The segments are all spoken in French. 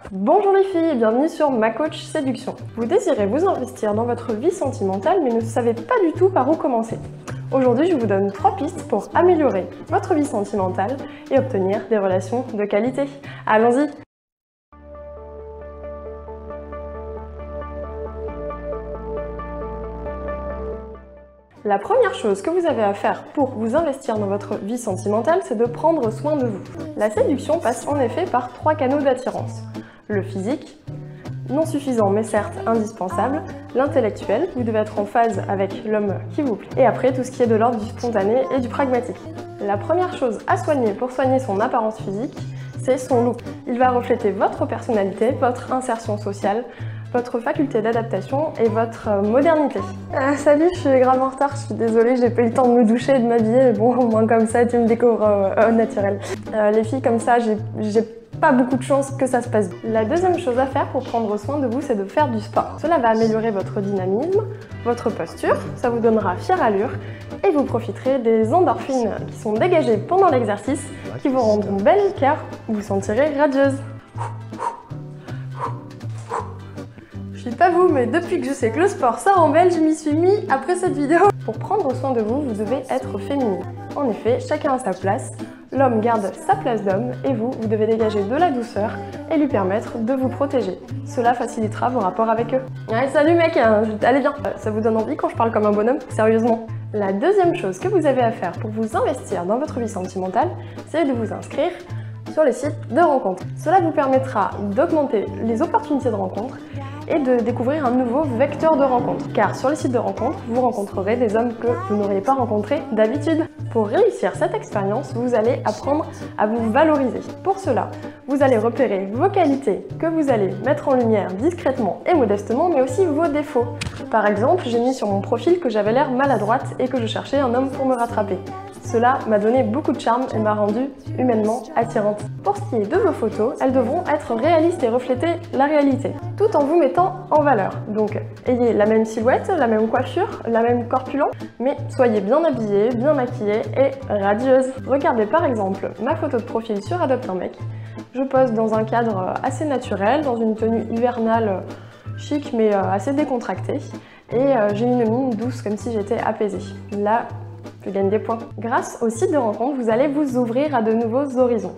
Bonjour les filles et bienvenue sur Ma Coach Séduction. Vous désirez vous investir dans votre vie sentimentale mais ne savez pas du tout par où commencer. Aujourd'hui, je vous donne 3 pistes pour améliorer votre vie sentimentale et obtenir des relations de qualité. Allons-y! La première chose que vous avez à faire pour vous investir dans votre vie sentimentale, c'est de prendre soin de vous. La séduction passe en effet par 3 canaux d'attirance. Le physique, non suffisant mais certes indispensable, l'intellectuel, vous devez être en phase avec l'homme qui vous plaît, et après tout ce qui est de l'ordre du spontané et du pragmatique. La première chose à soigner pour soigner son apparence physique, c'est son look. Il va refléter votre personnalité, votre insertion sociale, votre faculté d'adaptation et votre modernité. Salut, je suis grave en retard, je suis désolée, j'ai pas eu le temps de me doucher et de m'habiller, bon au moins comme ça tu me découvres au naturel. Les filles comme ça, j'ai pas beaucoup de chance que ça se passe bien. La deuxième chose à faire pour prendre soin de vous, c'est de faire du sport. Cela va améliorer votre dynamisme, votre posture, ça vous donnera fière allure et vous profiterez des endorphines qui sont dégagées pendant l'exercice qui vous rendront belle car vous vous sentirez radieuse. Je sais pas vous, mais depuis que je sais que le sport ça rend belle, je m'y suis mis après cette vidéo. Pour prendre soin de vous, vous devez être féminine. En effet, chacun a sa place. L'homme garde sa place d'homme et vous devez dégager de la douceur et lui permettre de vous protéger. Cela facilitera vos rapports avec eux. Ouais, salut mec, allez bien. Ça vous donne envie quand je parle comme un bonhomme? Sérieusement. La deuxième chose que vous avez à faire pour vous investir dans votre vie sentimentale, c'est de vous inscrire sur les sites de rencontres. Cela vous permettra d'augmenter les opportunités de rencontres et de découvrir un nouveau vecteur de rencontre. Car sur les sites de rencontres, vous rencontrerez des hommes que vous n'auriez pas rencontrés d'habitude. Pour réussir cette expérience, vous allez apprendre à vous valoriser. Pour cela, vous allez repérer vos qualités que vous allez mettre en lumière discrètement et modestement, mais aussi vos défauts. Par exemple, j'ai mis sur mon profil que j'avais l'air maladroite et que je cherchais un homme pour me rattraper. Cela m'a donné beaucoup de charme et m'a rendue humainement attirante. Pour ce qui est de vos photos, elles devront être réalistes et refléter la réalité, tout en vous mettant en valeur. Donc, ayez la même silhouette, la même coiffure, la même corpulence, mais soyez bien habillée, bien maquillée et radieuse. Regardez par exemple ma photo de profil sur Adopte un mec. Je pose dans un cadre assez naturel, dans une tenue hivernale chic mais assez décontractée, et j'ai une mine douce comme si j'étais apaisée. Là, je gagne des points. Grâce au site de rencontre, vous allez vous ouvrir à de nouveaux horizons.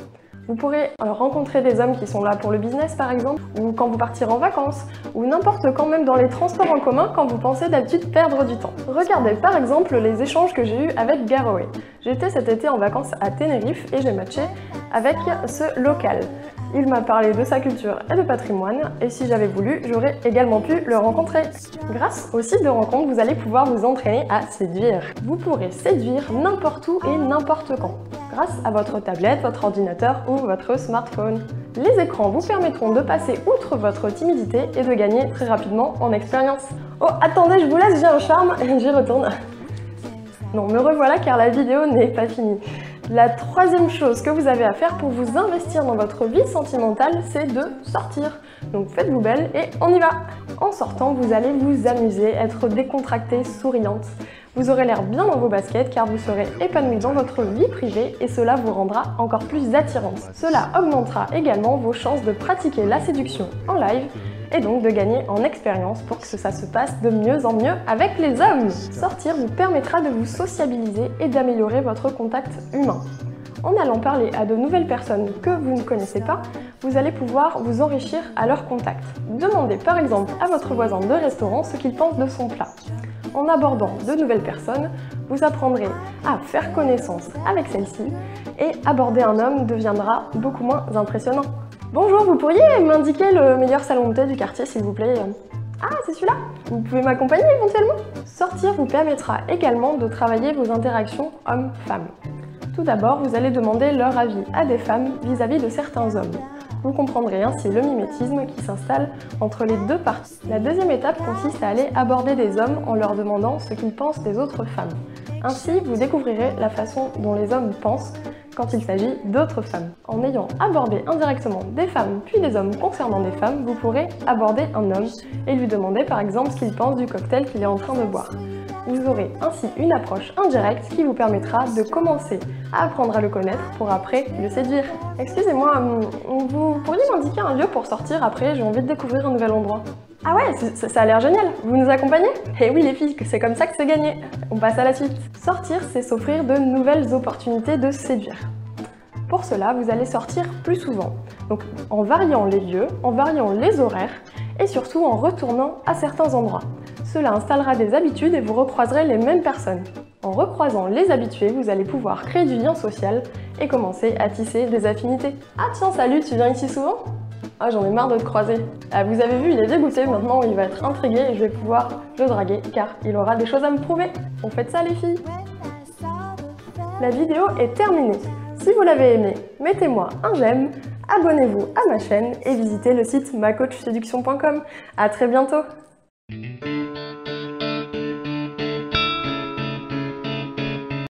Vous pourrez rencontrer des hommes qui sont là pour le business par exemple, ou quand vous partirez en vacances, ou n'importe quand, même dans les transports en commun quand vous pensez d'habitude perdre du temps. Regardez par exemple les échanges que j'ai eus avec Garoé. J'étais cet été en vacances à Tenerife et j'ai matché avec ce local. Il m'a parlé de sa culture et de patrimoine, et si j'avais voulu, j'aurais également pu le rencontrer. Grâce au site de rencontre, vous allez pouvoir vous entraîner à séduire. Vous pourrez séduire n'importe où et n'importe quand, grâce à votre tablette, votre ordinateur ou votre smartphone. Les écrans vous permettront de passer outre votre timidité et de gagner très rapidement en expérience. Oh, attendez, je vous laisse, j'ai un charme et j'y retourne. Non, me revoilà car la vidéo n'est pas finie. La troisième chose que vous avez à faire pour vous investir dans votre vie sentimentale, c'est de sortir. Donc faites-vous belle et on y va! En sortant, vous allez vous amuser, être décontractée, souriante. Vous aurez l'air bien dans vos baskets car vous serez épanouie dans votre vie privée et cela vous rendra encore plus attirante. Cela augmentera également vos chances de pratiquer la séduction en live et donc de gagner en expérience pour que ça se passe de mieux en mieux avec les hommes. Sortir vous permettra de vous sociabiliser et d'améliorer votre contact humain. En allant parler à de nouvelles personnes que vous ne connaissez pas, vous allez pouvoir vous enrichir à leur contact. Demandez par exemple à votre voisin de restaurant ce qu'il pense de son plat. En abordant de nouvelles personnes, vous apprendrez à faire connaissance avec celle-ci et aborder un homme deviendra beaucoup moins impressionnant. Bonjour, vous pourriez m'indiquer le meilleur salon de thé du quartier s'il vous plaît? Ah, c'est celui-là? Vous pouvez m'accompagner éventuellement? Sortir vous permettra également de travailler vos interactions hommes-femmes. Tout d'abord, vous allez demander leur avis à des femmes vis-à-vis de certains hommes. Vous comprendrez ainsi le mimétisme qui s'installe entre les deux parties. La deuxième étape consiste à aller aborder des hommes en leur demandant ce qu'ils pensent des autres femmes. Ainsi, vous découvrirez la façon dont les hommes pensent quand il s'agit d'autres femmes. En ayant abordé indirectement des femmes puis des hommes concernant des femmes, vous pourrez aborder un homme et lui demander par exemple ce qu'il pense du cocktail qu'il est en train de boire. Vous aurez ainsi une approche indirecte qui vous permettra de commencer à apprendre à le connaître pour après le séduire. Excusez-moi, vous pourriez m'indiquer un lieu pour sortir après, j'ai envie de découvrir un nouvel endroit. Ah ouais, ça a l'air génial, vous nous accompagnez? Eh oui les filles, c'est comme ça que c'est gagné. On passe à la suite. Sortir, c'est s'offrir de nouvelles opportunités de séduire. Pour cela, vous allez sortir plus souvent, donc en variant les lieux, en variant les horaires et surtout en retournant à certains endroits. Cela installera des habitudes et vous recroiserez les mêmes personnes. En recroisant les habitués, vous allez pouvoir créer du lien social et commencer à tisser des affinités. Ah tiens, salut, tu viens ici souvent? Ah, j'en ai marre de te croiser. Ah, vous avez vu, il est dégoûté, maintenant il va être intrigué et je vais pouvoir le draguer car il aura des choses à me prouver. On fait ça les filles. La vidéo est terminée. Si vous l'avez aimé, mettez-moi un j'aime, abonnez-vous à ma chaîne et visitez le site macoachseduction.com. À très bientôt.